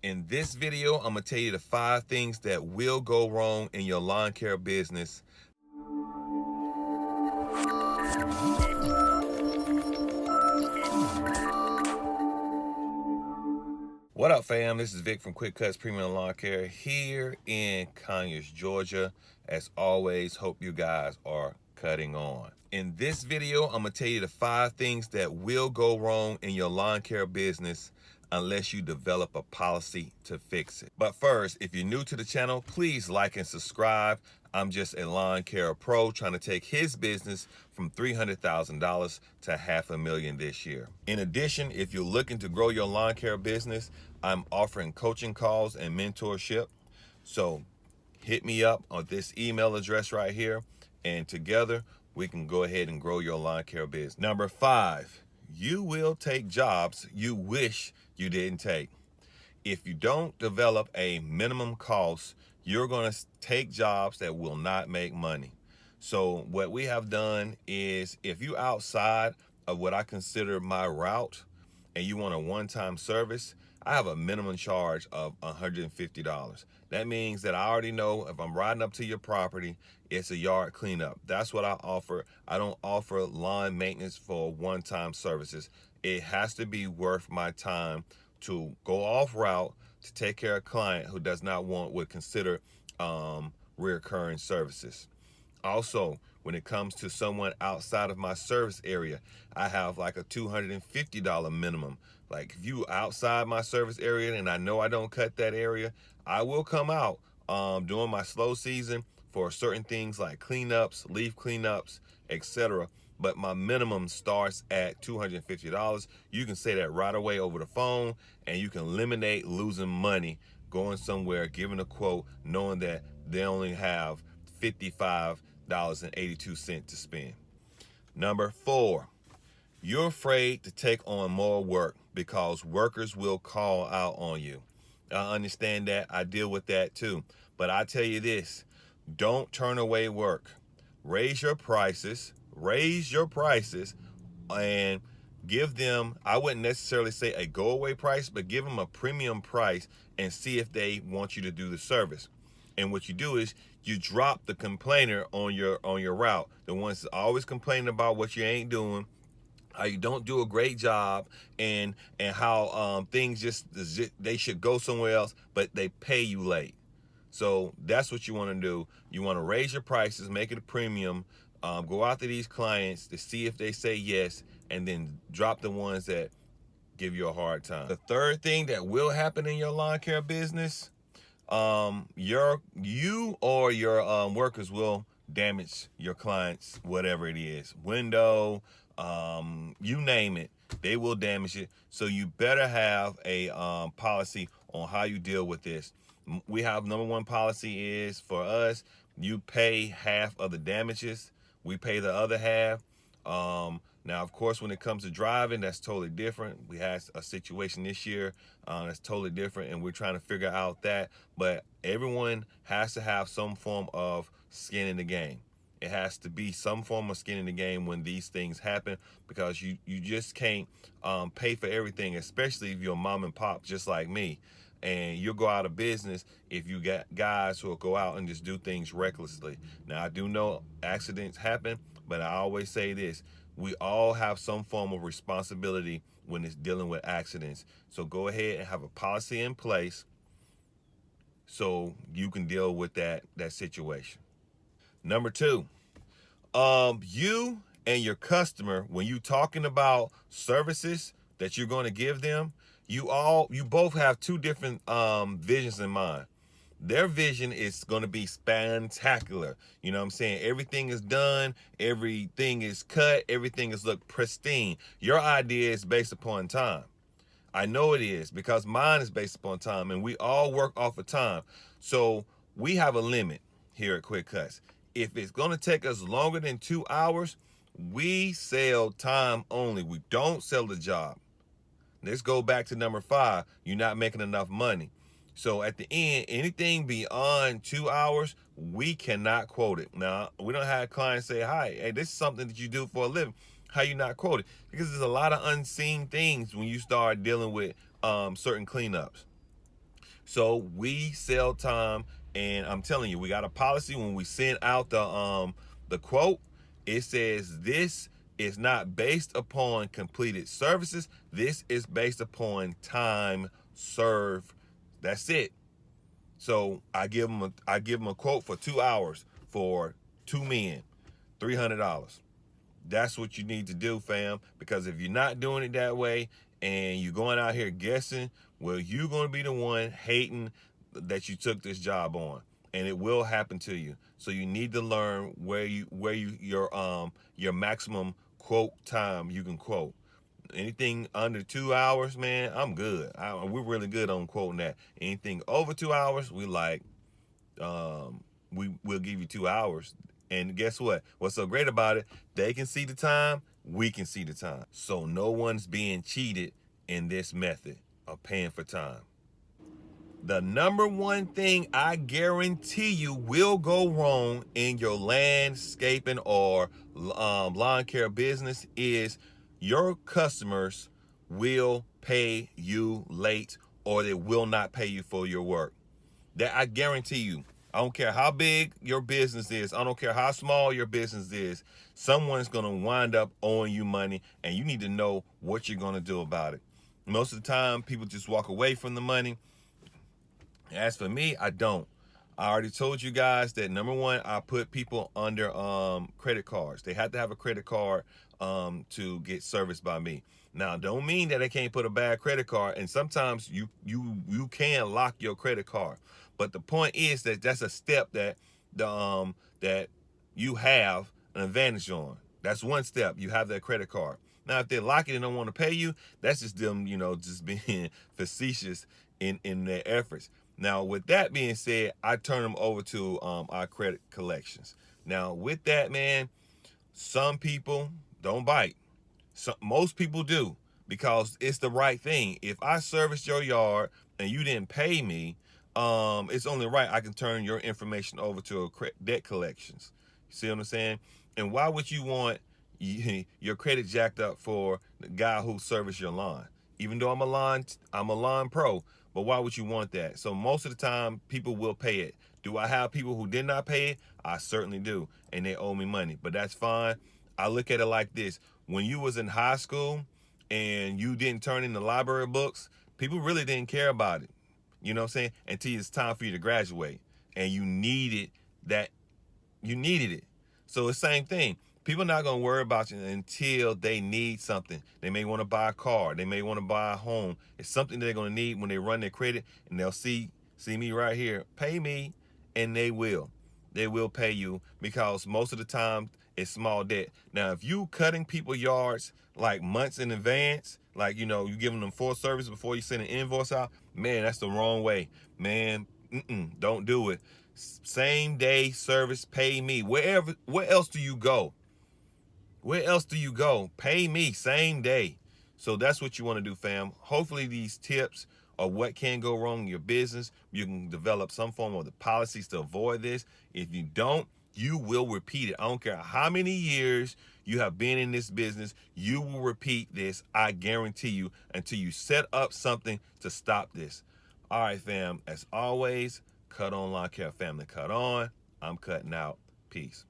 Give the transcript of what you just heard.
In this video, I'm gonna tell you the 5 things that will go wrong in your lawn care business. What up, fam? This is Vic from Cutz Premium Lawn Care here in Conyers, Georgia. As always, hope you guys are cutting on. In this video, I'm gonna tell you the 5 things that will go wrong in your lawn care business unless you develop a policy to fix it. But first, if you're new to the channel, please like and subscribe. I'm just a lawn care pro trying to take his business from $300,000 to $500,000 this year. In addition, if you're looking to grow your lawn care business, I'm offering coaching calls and mentorship. So hit me up on this email address right here, and together we can go ahead and grow your lawn care business. Number 5, you will take jobs you wish you didn't take. If you don't develop a minimum cost, you're going to take jobs that will not make money. So what we have done is, if you outside of what I consider my route and you want a one-time service, I have a minimum charge of $150. That means that I already know if I'm riding up to your property, it's a yard cleanup. That's what I offer. I don't offer lawn maintenance for one-time services. It has to be worth my time to go off route to take care of a client who does not would consider recurring services. Also, when it comes to someone outside of my service area, I have like a $250 minimum. Like, if you outside my service area and I know I don't cut that area, I will come out during my slow season for certain things like cleanups, leaf cleanups, etc. But my minimum starts at $250. You can say that right away over the phone, and you can eliminate losing money going somewhere, giving a quote, knowing that they only have $55.82 to spend. Number 4, you're afraid to take on more work because workers will call out on you. I understand that. I deal with that too. But I tell you this, don't turn away work. Raise your prices, and give them, I wouldn't necessarily say a go away price, but give them a premium price and see if they want you to do the service. And what you do is you drop the complainer on your route, the ones that always complaining about what you ain't doing, how you don't do a great job, and how things just, they should go somewhere else, but they pay you late. So that's what you want to do. You want to raise your prices, make it a premium, go out to these clients to see if they say yes, and then drop the ones that give you a hard time. The third thing that will happen in your lawn care business, you or your workers will damage your clients, whatever it is, window, you name it, they will damage it. So you better have a policy on how you deal with this. We have number 1 policy is, for us, you pay half of the damages, we pay the other half. Now, of course, when it comes to driving, that's totally different. We had a situation this year that's totally different, and we're trying to figure out that. But everyone has to have some form of skin in the game. It has to be some form of skin in the game when these things happen, because you just can't pay for everything, especially if you're a mom and pop just like me. And you'll go out of business if you got guys who will go out and just do things recklessly. Now, I do know accidents happen, but I always say this, we all have some form of responsibility when it's dealing with accidents. So go ahead and have a policy in place so you can deal with that situation. Number 2, you and your customer, when you talking about services that you're going to give them, you both have 2 different visions in mind. Their vision is going to be spectacular. You know what I'm saying? Everything is done, everything is cut, everything is look pristine. Your idea is based upon time. I know it is, because mine is based upon time, and we all work off of time. So we have a limit here at Cutz. If it's going to take us longer than 2 hours, we sell time only. We don't sell the job. Let's go back to number 5. You're not making enough money. So at the end, anything beyond 2 hours, we cannot quote it. Now, we don't have clients say, hi, hey, this is something that you do for a living. How you not quote it? Because there's a lot of unseen things when you start dealing with certain cleanups. So we sell time, and I'm telling you, we got a policy when we send out the quote. It says this is not based upon completed services. This is based upon time served. That's it. So I give them a quote for 2 hours for 2 men, $300. That's what you need to do, fam. Because if you're not doing it that way and you're going out here guessing, well, you're going to be the one hating that you took this job on, and it will happen to you. So you need to learn your maximum quote time you can quote. Anything under 2 hours, man, I'm good. We're really good on quoting that. Anything over 2 hours, we like, we'll give you 2 hours. And guess what? What's so great about it? They can see the time, we can see the time. So no one's being cheated in this method of paying for time. The number one thing I guarantee you will go wrong in your landscaping or lawn care business is your customers will pay you late, or they will not pay you for your work. That I guarantee you. I don't care how big your business is. I don't care how small your business is. Someone's going to wind up owing you money, and you need to know what you're going to do about it. Most of the time, people just walk away from the money. As for me, I don't. I already told you guys that number one, I put people under credit cards. They have to have a credit card to get serviced by me. Now, don't mean that they can't put a bad credit card, and sometimes you can lock your credit card. But the point is that that's a step that that you have an advantage on. That's one step. You have that credit card. Now, if they lock it and don't want to pay you, that's just them, just being facetious in their efforts. Now, with that being said, I turn them over to our credit collections. Now, with that, man, some people don't bite. Most people do, because it's the right thing. If I serviced your yard and you didn't pay me, it's only right I can turn your information over to a debt collections. You see what I'm saying? And why would you want your credit jacked up for the guy who serviced your lawn? Even though I'm a lawn pro, but why would you want that? So most of the time, people will pay it. Do I have people who did not pay it? I certainly do, and they owe me money, but that's fine. I look at it like this. When you was in high school and you didn't turn in the library books, people really didn't care about it. You know what I'm saying? Until it's time for you to graduate, and you needed it. So it's the same thing. People not gonna worry about you until they need something. They may want to buy a car. They may want to buy a home. It's something they're gonna need when they run their credit, and they'll see me right here. Pay me, and they will. They will pay you, because most of the time it's small debt. Now, if you cutting people yards like months in advance, like you giving them full service before you send an invoice out, man, that's the wrong way, man. Don't do it. Same day service, pay me. Where else do you go? Where else do you go? Pay me same day. So that's what you want to do, fam. Hopefully these tips are what can go wrong in your business. You can develop some form of the policies to avoid this. If you don't, you will repeat it. I don't care how many years you have been in this business, you will repeat this, I guarantee you, until you set up something to stop this. All right, fam. As always, cut on lawn care family. Cut on. I'm cutting out. Peace.